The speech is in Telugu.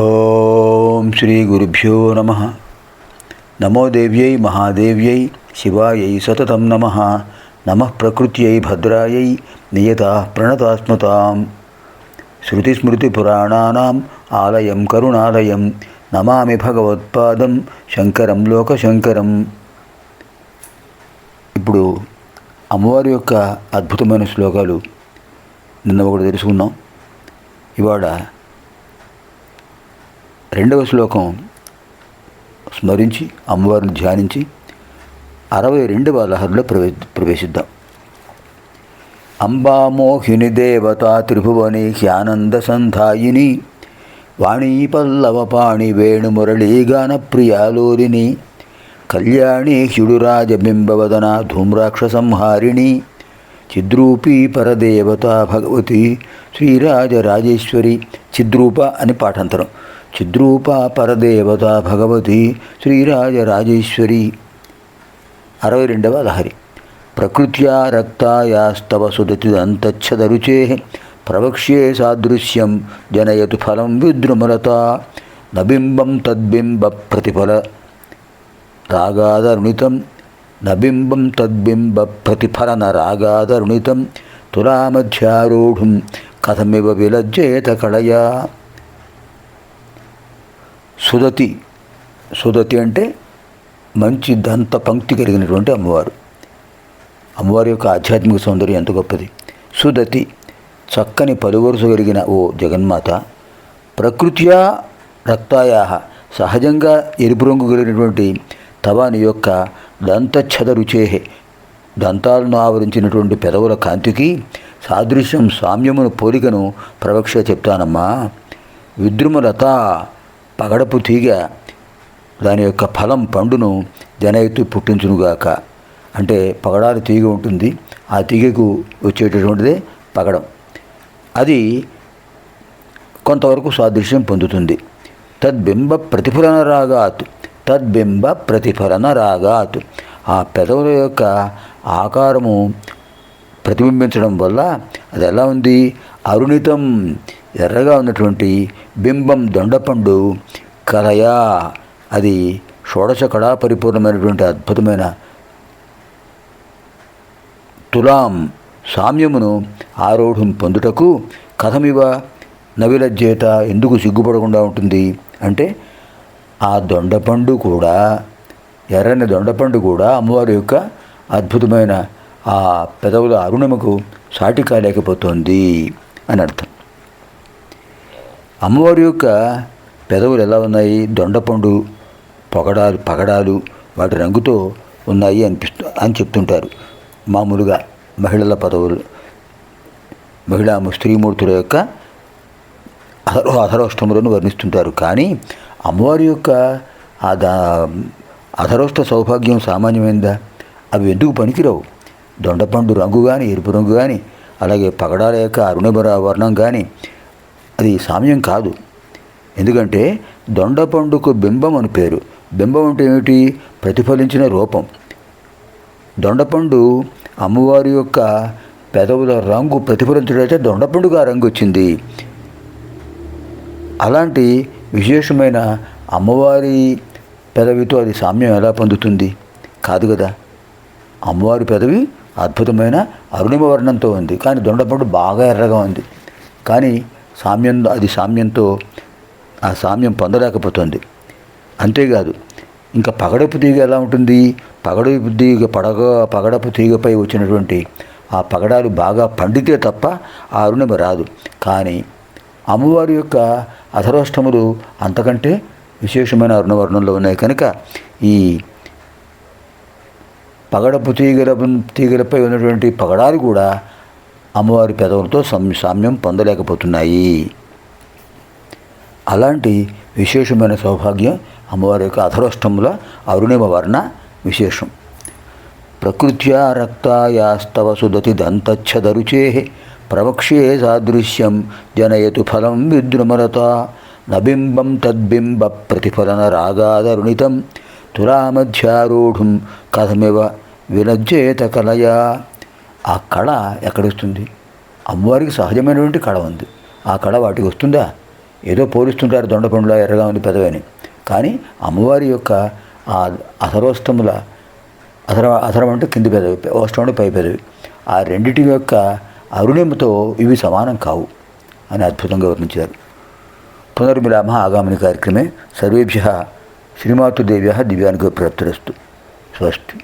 ఓం శ్రీ గురుభ్యో నమ. నమో దేవ్యై మహాదేవ్యై శివాయై సతతం నమ. నమః ప్రకృత్యై భద్రాయై నియతా ప్రణతాస్మతాం. శృతిస్మృతిపురాణానాం ఆలయం కరుణాలయం నమామి భగవత్పాదం శంకరం లోకశంకరం. ఇప్పుడు అమ్మవారి యొక్క అద్భుతమైన శ్లోకాలు నిన్న ఒకటి తెలుసుకున్నాం. ఇవాళ రెండవ శ్లోకం స్మరించి అమ్మవారిని ధ్యానించి 62వ లహరిలో ప్రవేశిద్దాం. అంబామోహిని దేవతా త్రిభువని హ్యానంద సంధాయిని వాణీ పల్లవపాణి వేణుమురళీగాన ప్రియాలోరిని కళ్యాణి హ్యుడురాజబింబవదన ధూమ్రాక్షసంహారిణి చిద్రూపీ పరదేవత భగవతి శ్రీరాజరాజేశ్వరి. చిద్రూప అని పాఠాంతరం. చిద్రూప పరదేవత భగవతి శ్రీరాజరాజేశ్వరి. 62వ లహరి. ప్రకృత్యా రక్తాయాస్తవ సుదతిదంతచ్చదరుచే ప్రవక్ష్యే సాదృశ్యం జనయతు ఫలం విద్రుమలత నబింబం తద్బింబ ప్రతిఫల రాగాదరుణితం నబింబం తద్బింబ ప్రతిఫలన రాగాదరుణితం తులామధ్యారూఢుం కథమివ విలజ్జేత కళయా. సుదతి. సుదతి అంటే మంచి దంత పంక్తి కలిగినటువంటి అమ్మవారు. అమ్మవారి యొక్క ఆధ్యాత్మిక సౌందర్యం ఎంత గొప్పది. సుదతి చక్కని పలువరుస కలిగిన ఓ జగన్మాత. ప్రకృత్యా రక్తాయా సహజంగా ఎరుపు రంగు కలిగినటువంటి తవాని యొక్క దంతఛద రుచేహే దంతాలను ఆవరించినటువంటి పెదవుల కాంతికి సాదృశ్యం సామ్యమును పోలికను ప్రవక్ష చెప్తానమ్మా. విద్రుమలత పగడపు తీగ దాని యొక్క ఫలం పండును జనయతు పుట్టించునుగాక. అంటే పగడాల తీగ ఉంటుంది, ఆ తీగకు వచ్చేటటువంటిదే పగడం. అది కొంతవరకు సాదృశ్యం పొందుతుంది. తద్బింబ ప్రతిఫలన రాగాత్. తద్బింబ ప్రతిఫలన రాగాత్ ఆ పెదవుల యొక్క ఆకారము ప్రతిబింబించడం వల్ల అది ఎలా ఉంది? అరుణితం ఎర్రగా ఉన్నటువంటి బింబం దొండపండు కలయా అది షోడశ కళా పరిపూర్ణమైనటువంటి అద్భుతమైన తులాం సామ్యమును ఆరోఢం పొందుటకు కథమివ నవిలజ్జేత ఎందుకు సిగ్గుపడకుండా ఉంటుంది అంటే ఆ దొండపండు కూడా ఎర్రని దొండపండు కూడా అమ్మవారి యొక్క అద్భుతమైన ఆ పెదవుల అరుణముకు సాటి కాలేకపోతుంది అని అర్థం. అమ్మవారి యొక్క పెదవులు ఎలా ఉన్నాయి? దొండపండు పగడాలు వాటి రంగుతో ఉన్నాయి అని చెప్తుంటారు మామూలుగా మహిళల పదవులు. మహిళా స్త్రీమూర్తుల యొక్క అధరోష్టములను వర్ణిస్తుంటారు. కానీ అమ్మవారి యొక్క అధరోష్ట సౌభాగ్యం సామాన్యమైందా? అవి ఎందుకు పనికిరావు. దొండపండు రంగు కానీ ఎరుపు రంగు కానీ అలాగే పగడాల యొక్క అరుణభర వర్ణం కానీ అది సామ్యం కాదు. ఎందుకంటే దొండపండుకు బింబం అని పేరు. బింబం అంటే ఏమిటి? ప్రతిఫలించిన రూపం. దొండపండు అమ్మవారి యొక్క పెదవుల రంగు ప్రతిఫలించడైతే దొండపండుగా రంగు వచ్చింది. అలాంటి విశేషమైన అమ్మవారి పెదవితో అది సామ్యం ఎలా పొందుతుంది? కాదు కదా. అమ్మవారి పెదవి అద్భుతమైన అరుణిమ వర్ణంతో ఉంది, కానీ దొండపండు బాగా ఎర్రగా ఉంది. కానీ సామ్యంతో ఆ సామ్యం పొందలేకపోతుంది. అంతేకాదు ఇంకా పగడపు తీగ ఎలా ఉంటుంది? పగడపు తీగపై వచ్చినటువంటి ఆ పగడాలు బాగా పండితే తప్ప ఆ అరుణిమ రాదు. కానీ అమ్మవారి యొక్క అధరోష్టములు అంతకంటే విశేషమైన అరుణవర్ణంలో ఉన్నాయి కనుక ఈ పగడపు తీగలపై ఉన్నటువంటి పగడాలు కూడా అమ్మవారి పెదవులతో సామ్యం పొందలేకపోతున్నాయి. అలాంటి విశేషమైన సౌభాగ్యం అమ్మవారి యొక్క అధరోష్టముల అరుణిమ వర్ణ విశేషం. ప్రకృత్యా రక్తాయాస్తవ సుదతి దంతచ్చదరుచే ప్రవక్ష్యే సాదృశ్యం జనయతు ఫలం విద్రుమలత నబింబం తద్బింబ ప్రతిఫలన రాగాదరుణితం తులామధ్యారూఢుం కథమివ విలజ్జేత కలయా. ఆ కళ ఎక్కడొస్తుంది? అమ్మవారికి సహజమైనటువంటి కళ ఉంది. ఆ కళ వాటికి వస్తుందా? ఏదో పోలుస్తుంటారు దొండపండులా ఎర్రగా ఉంది పెదవని. కానీ అమ్మవారి యొక్క ఆ అధరోష్టముల అధరం అంటే కింది పెదవి, ఓష్టం అంటే పై పెదవి, ఆ రెండిటి యొక్క అరుణిమతో ఇవి సమానం కావు అని అద్భుతంగా వర్ణించారు. పునర్మిలామः ఆగామిని కార్యక్రమే. సర్వేభ్యः శ్రీమాతృదేవ్యాः దివ్యానుగ్రహప్రాప్తిరస్తు. స్వస్తి.